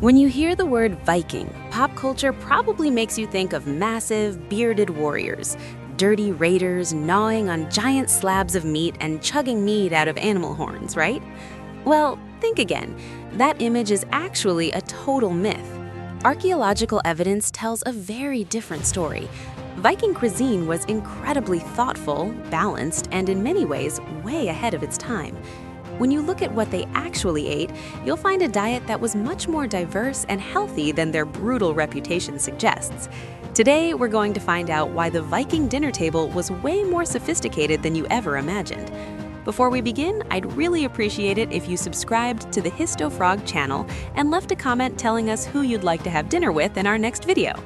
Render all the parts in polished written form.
When you hear the word Viking, pop culture probably makes you think of massive, bearded warriors, dirty raiders gnawing on giant slabs of meat and chugging mead out of animal horns, right? Well, think again. That image is actually a total myth. Archaeological evidence tells a very different story. Viking cuisine was incredibly thoughtful, balanced, and in many ways way ahead of its time. When you look at what they actually ate, you'll find a diet that was much more diverse and healthy than their brutal reputation suggests. Today, we're going to find out why the Viking dinner table was way more sophisticated than you ever imagined. Before we begin, I'd really appreciate it if you subscribed to the Histo Frog channel and left a comment telling us who you'd like to have dinner with in our next video.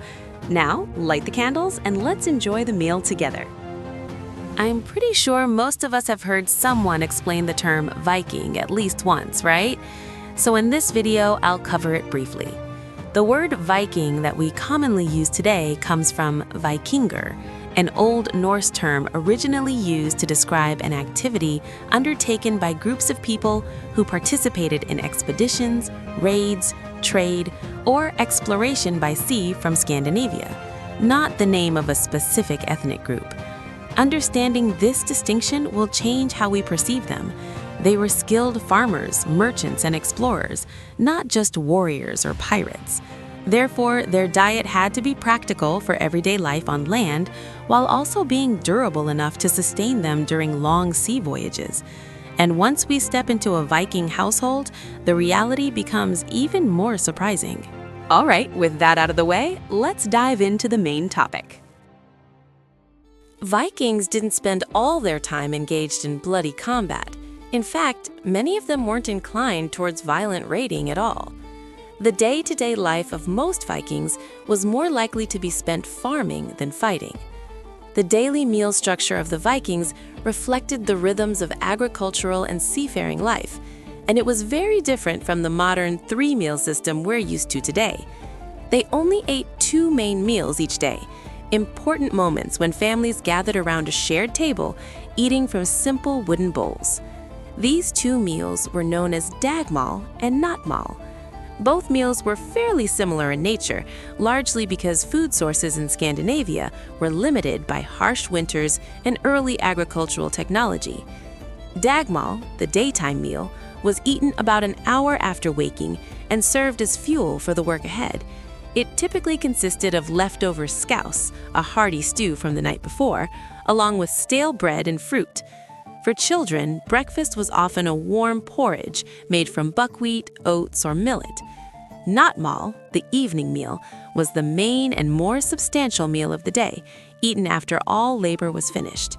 Now, light the candles and let's enjoy the meal together. I'm pretty sure most of us have heard someone explain the term Viking at least once, right? So in this video, I'll cover it briefly. The word Viking that we commonly use today comes from Vikingur, an Old Norse term originally used to describe an activity undertaken by groups of people who participated in expeditions, raids, trade, or exploration by sea from Scandinavia, not the name of a specific ethnic group. Understanding this distinction will change how we perceive them. They were skilled farmers, merchants, and explorers, not just warriors or pirates. Therefore, their diet had to be practical for everyday life on land, while also being durable enough to sustain them during long sea voyages. And once we step into a Viking household, the reality becomes even more surprising. All right, with that out of the way, let's dive into the main topic. Vikings didn't spend all their time engaged in bloody combat. In fact, many of them weren't inclined towards violent raiding at all. The day-to-day life of most Vikings was more likely to be spent farming than fighting. The daily meal structure of the Vikings reflected the rhythms of agricultural and seafaring life, and it was very different from the modern three-meal system we're used to today. They only ate 2 main meals each day, important moments when families gathered around a shared table, eating from simple wooden bowls. These 2 meals were known as dagmal and nattmal. Both meals were fairly similar in nature, largely because food sources in Scandinavia were limited by harsh winters and early agricultural technology. Dagmal, the daytime meal, was eaten about an hour after waking and served as fuel for the work ahead. It typically consisted of leftover scouse, a hearty stew from the night before, along with stale bread and fruit. For children, breakfast was often a warm porridge made from buckwheat, oats, or millet. Nattmal, the evening meal, was the main and more substantial meal of the day, eaten after all labor was finished.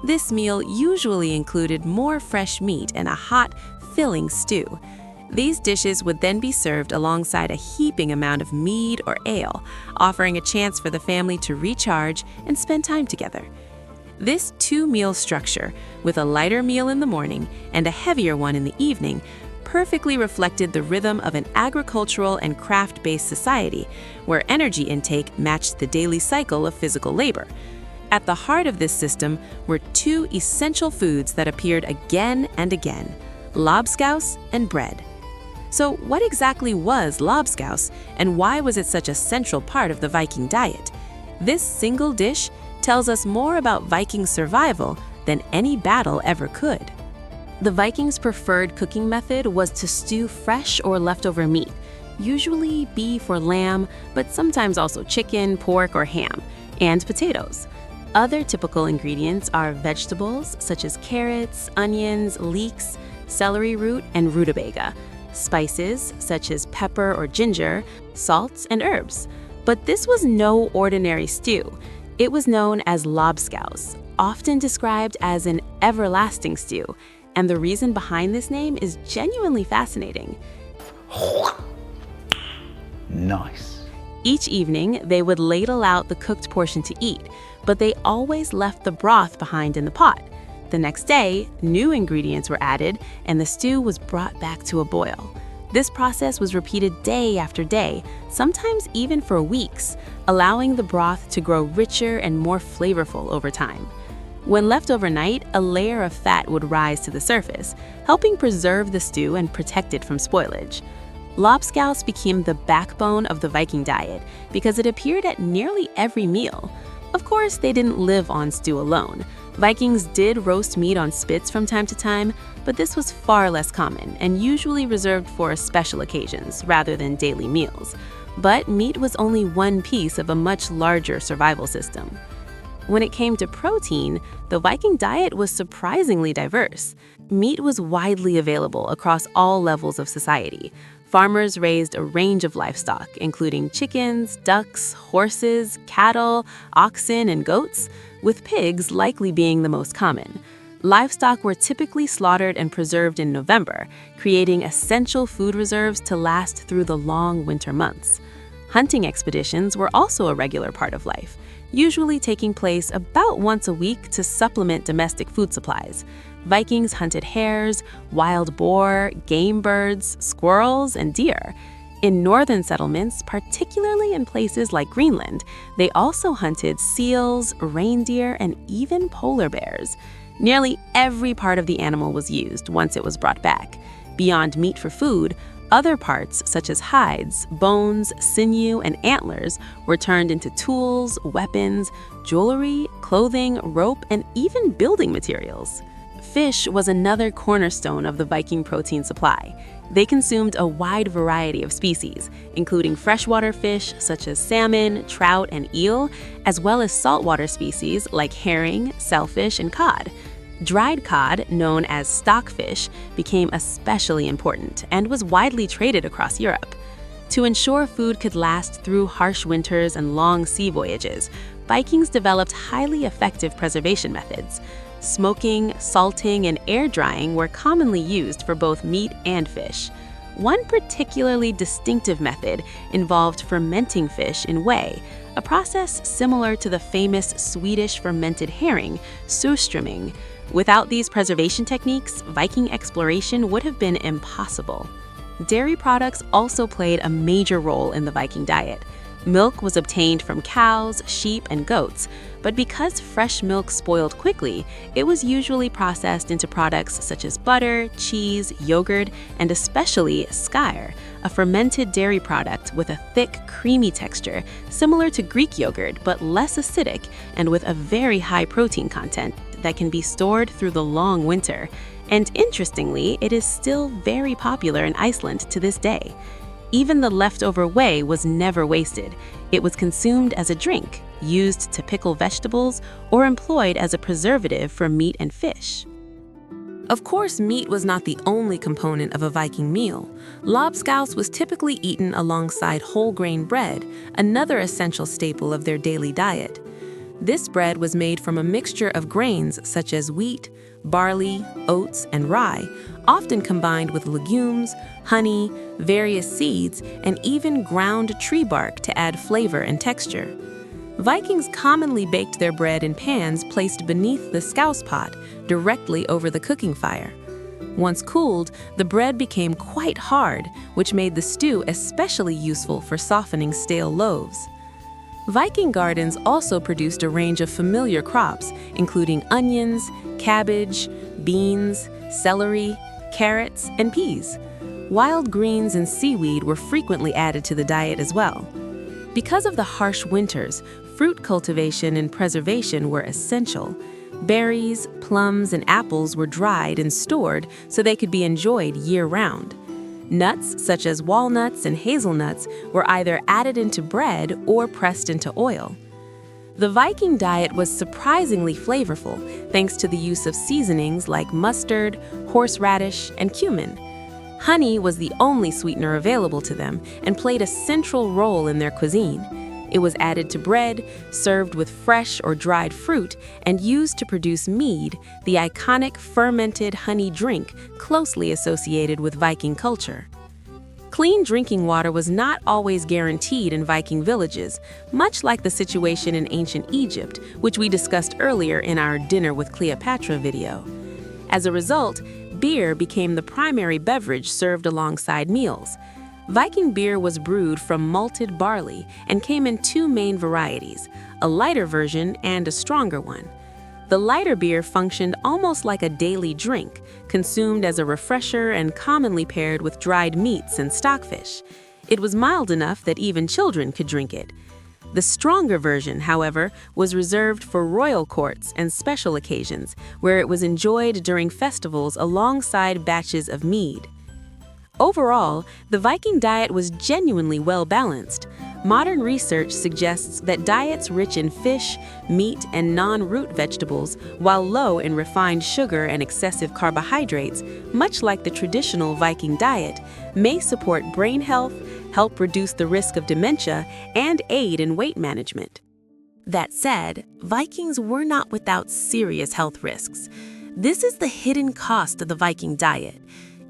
This meal usually included more fresh meat and a hot, filling stew. These dishes would then be served alongside a heaping amount of mead or ale, offering a chance for the family to recharge and spend time together. This 2-meal structure, with a lighter meal in the morning and a heavier one in the evening, perfectly reflected the rhythm of an agricultural and craft-based society, where energy intake matched the daily cycle of physical labor. At the heart of this system were 2 essential foods that appeared again and again: Lobscouse and bread. So what exactly was Lobscouse, and why was it such a central part of the Viking diet? This single dish tells us more about Viking survival than any battle ever could. The Vikings' preferred cooking method was to stew fresh or leftover meat, usually beef or lamb, but sometimes also chicken, pork, or ham, and potatoes. Other typical ingredients are vegetables such as carrots, onions, leeks, celery root, and rutabaga, spices such as pepper or ginger, salts, and herbs. But this was no ordinary stew. It was known as Lobscouse, often described as an everlasting stew, and the reason behind this name is genuinely fascinating. Nice. Each evening, they would ladle out the cooked portion to eat, but they always left the broth behind in the pot. The next day, new ingredients were added, and the stew was brought back to a boil. This process was repeated day after day, sometimes even for weeks, allowing the broth to grow richer and more flavorful over time. When left overnight, a layer of fat would rise to the surface, helping preserve the stew and protect it from spoilage. Lobscouse became the backbone of the Viking diet because it appeared at nearly every meal. Of course, they didn't live on stew alone. Vikings did roast meat on spits from time to time, but this was far less common and usually reserved for special occasions rather than daily meals. But meat was only one piece of a much larger survival system. When it came to protein, the Viking diet was surprisingly diverse. Meat was widely available across all levels of society. Farmers raised a range of livestock, including chickens, ducks, horses, cattle, oxen, and goats, with pigs likely being the most common. Livestock were typically slaughtered and preserved in November, creating essential food reserves to last through the long winter months. Hunting expeditions were also a regular part of life, usually taking place about once a week to supplement domestic food supplies. Vikings hunted hares, wild boar, game birds, squirrels, and deer. In northern settlements, particularly in places like Greenland, they also hunted seals, reindeer, and even polar bears. Nearly every part of the animal was used once it was brought back. Beyond meat for food, other parts, such as hides, bones, sinew, and antlers, were turned into tools, weapons, jewelry, clothing, rope, and even building materials. Fish was another cornerstone of the Viking protein supply. They consumed a wide variety of species, including freshwater fish such as salmon, trout, and eel, as well as saltwater species like herring, sailfish, and cod. Dried cod, known as stockfish, became especially important and was widely traded across Europe. To ensure food could last through harsh winters and long sea voyages, Vikings developed highly effective preservation methods. Smoking, salting, and air drying were commonly used for both meat and fish. One particularly distinctive method involved fermenting fish in whey, a process similar to the famous Swedish fermented herring, surströmming. Without these preservation techniques, Viking exploration would have been impossible. Dairy products also played a major role in the Viking diet. Milk was obtained from cows, sheep, and goats, but because fresh milk spoiled quickly, it was usually processed into products such as butter, cheese, yogurt, and especially skyr, a fermented dairy product with a thick, creamy texture, similar to Greek yogurt but less acidic and with a very high protein content that can be stored through the long winter. And interestingly, it is still very popular in Iceland to this day. Even the leftover whey was never wasted. It was consumed as a drink, used to pickle vegetables, or employed as a preservative for meat and fish. Of course, meat was not the only component of a Viking meal. Lobscouse was typically eaten alongside whole grain bread, another essential staple of their daily diet. This bread was made from a mixture of grains such as wheat, barley, oats, and rye, often combined with legumes, honey, various seeds, and even ground tree bark to add flavor and texture. Vikings commonly baked their bread in pans placed beneath the scouse pot, directly over the cooking fire. Once cooled, the bread became quite hard, which made the stew especially useful for softening stale loaves. Viking gardens also produced a range of familiar crops, including onions, cabbage, beans, celery, carrots, and peas. Wild greens and seaweed were frequently added to the diet as well. Because of the harsh winters, fruit cultivation and preservation were essential. Berries, plums, and apples were dried and stored so they could be enjoyed year-round. Nuts, such as walnuts and hazelnuts, were either added into bread or pressed into oil. The Viking diet was surprisingly flavorful thanks to the use of seasonings like mustard, horseradish, and cumin. Honey was the only sweetener available to them and played a central role in their cuisine. It was added to bread, served with fresh or dried fruit, and used to produce mead, the iconic fermented honey drink closely associated with Viking culture. Clean drinking water was not always guaranteed in Viking villages, much like the situation in ancient Egypt, which we discussed earlier in our Dinner with Cleopatra video. As a result, beer became the primary beverage served alongside meals. Viking beer was brewed from malted barley and came in two main varieties, a lighter version and a stronger one. The lighter beer functioned almost like a daily drink, consumed as a refresher and commonly paired with dried meats and stockfish. It was mild enough that even children could drink it. The stronger version, however, was reserved for royal courts and special occasions, where it was enjoyed during festivals alongside batches of mead. Overall, the Viking diet was genuinely well-balanced. Modern research suggests that diets rich in fish, meat, and non-root vegetables, while low in refined sugar and excessive carbohydrates, much like the traditional Viking diet, may support brain health, help reduce the risk of dementia, and aid in weight management. That said, Vikings were not without serious health risks. This is the hidden cost of the Viking diet.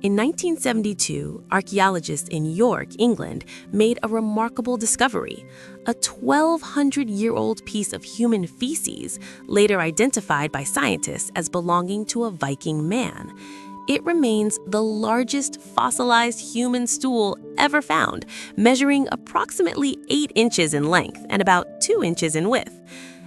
In 1972, archaeologists in York, England, made a remarkable discovery: a 1,200-year-old piece of human feces, later identified by scientists as belonging to a Viking man. It remains the largest fossilized human stool ever found, measuring approximately 8 inches in length and about 2 inches in width.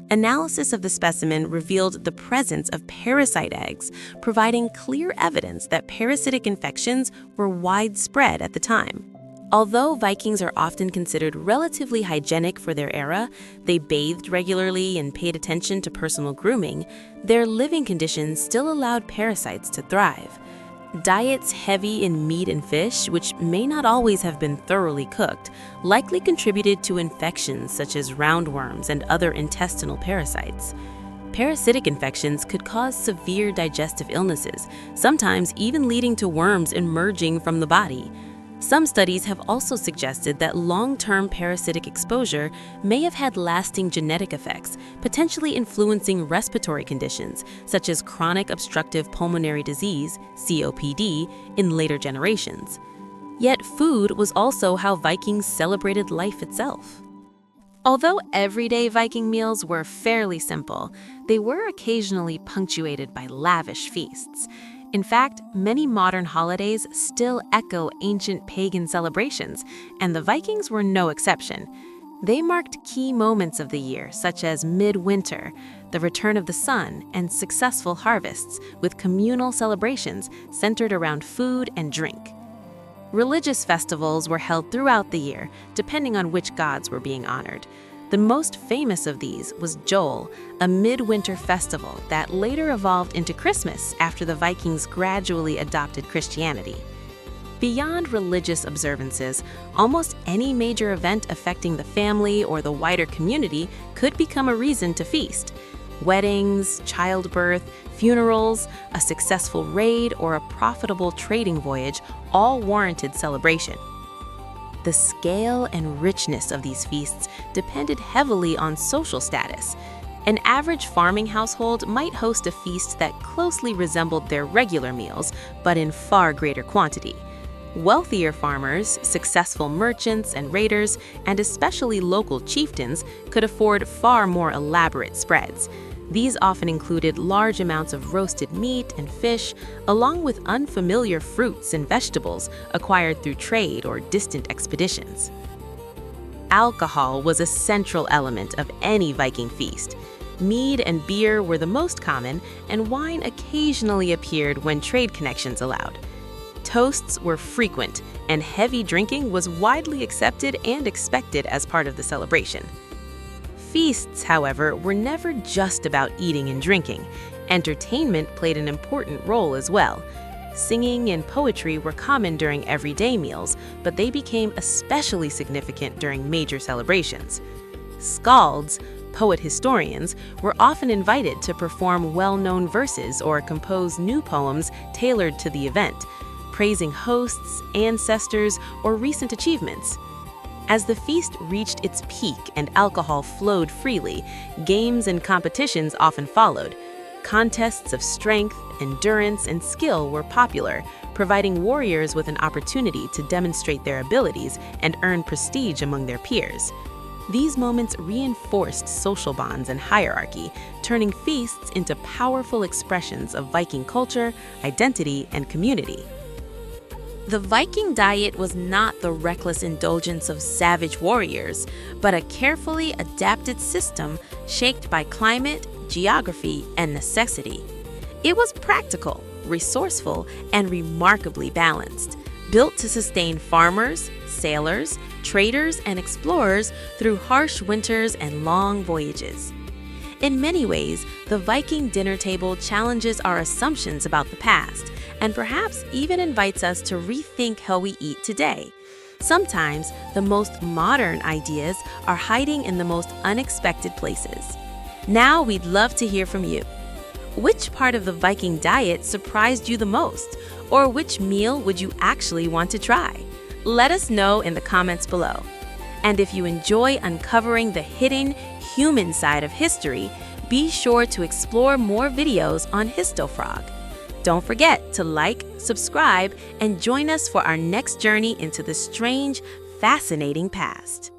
Analysis of the specimen revealed the presence of parasite eggs, providing clear evidence that parasitic infections were widespread at the time. Although Vikings are often considered relatively hygienic for their era, they bathed regularly and paid attention to personal grooming, their living conditions still allowed parasites to thrive. Diets heavy in meat and fish, which may not always have been thoroughly cooked, likely contributed to infections such as roundworms and other intestinal parasites. Parasitic infections could cause severe digestive illnesses, sometimes even leading to worms emerging from the body. Some studies have also suggested that long-term parasitic exposure may have had lasting genetic effects, potentially influencing respiratory conditions such as chronic obstructive pulmonary disease, COPD, in later generations. Yet food was also how Vikings celebrated life itself. Although everyday Viking meals were fairly simple, they were occasionally punctuated by lavish feasts. In fact, many modern holidays still echo ancient pagan celebrations, and the Vikings were no exception. They marked key moments of the year, such as midwinter, the return of the sun, and successful harvests, with communal celebrations centered around food and drink. Religious festivals were held throughout the year, depending on which gods were being honored. The most famous of these was Jol, a midwinter festival that later evolved into Christmas after the Vikings gradually adopted Christianity. Beyond religious observances, almost any major event affecting the family or the wider community could become a reason to feast. Weddings, childbirth, funerals, a successful raid, or a profitable trading voyage all warranted celebration. The scale and richness of these feasts depended heavily on social status. An average farming household might host a feast that closely resembled their regular meals, but in far greater quantity. Wealthier farmers, successful merchants and raiders, and especially local chieftains could afford far more elaborate spreads. These often included large amounts of roasted meat and fish, along with unfamiliar fruits and vegetables acquired through trade or distant expeditions. Alcohol was a central element of any Viking feast. Mead and beer were the most common, and wine occasionally appeared when trade connections allowed. Toasts were frequent, and heavy drinking was widely accepted and expected as part of the celebration. Feasts, however, were never just about eating and drinking. Entertainment played an important role as well. Singing and poetry were common during everyday meals, but they became especially significant during major celebrations. Skalds, poet historians, were often invited to perform well-known verses or compose new poems tailored to the event, praising hosts, ancestors, or recent achievements. As the feast reached its peak and alcohol flowed freely, games and competitions often followed. Contests of strength, endurance, and skill were popular, providing warriors with an opportunity to demonstrate their abilities and earn prestige among their peers. These moments reinforced social bonds and hierarchy, turning feasts into powerful expressions of Viking culture, identity, and community. The Viking diet was not the reckless indulgence of savage warriors, but a carefully adapted system shaped by climate, geography, and necessity. It was practical, resourceful, and remarkably balanced, built to sustain farmers, sailors, traders, and explorers through harsh winters and long voyages. In many ways, the Viking dinner table challenges our assumptions about the past and perhaps even invites us to rethink how we eat today. Sometimes, the most modern ideas are hiding in the most unexpected places. Now we'd love to hear from you. Which part of the Viking diet surprised you the most? Or which meal would you actually want to try? Let us know in the comments below. And if you enjoy uncovering the hidden, human side of history, be sure to explore more videos on HistoFrog. Don't forget to like, subscribe, and join us for our next journey into the strange, fascinating past.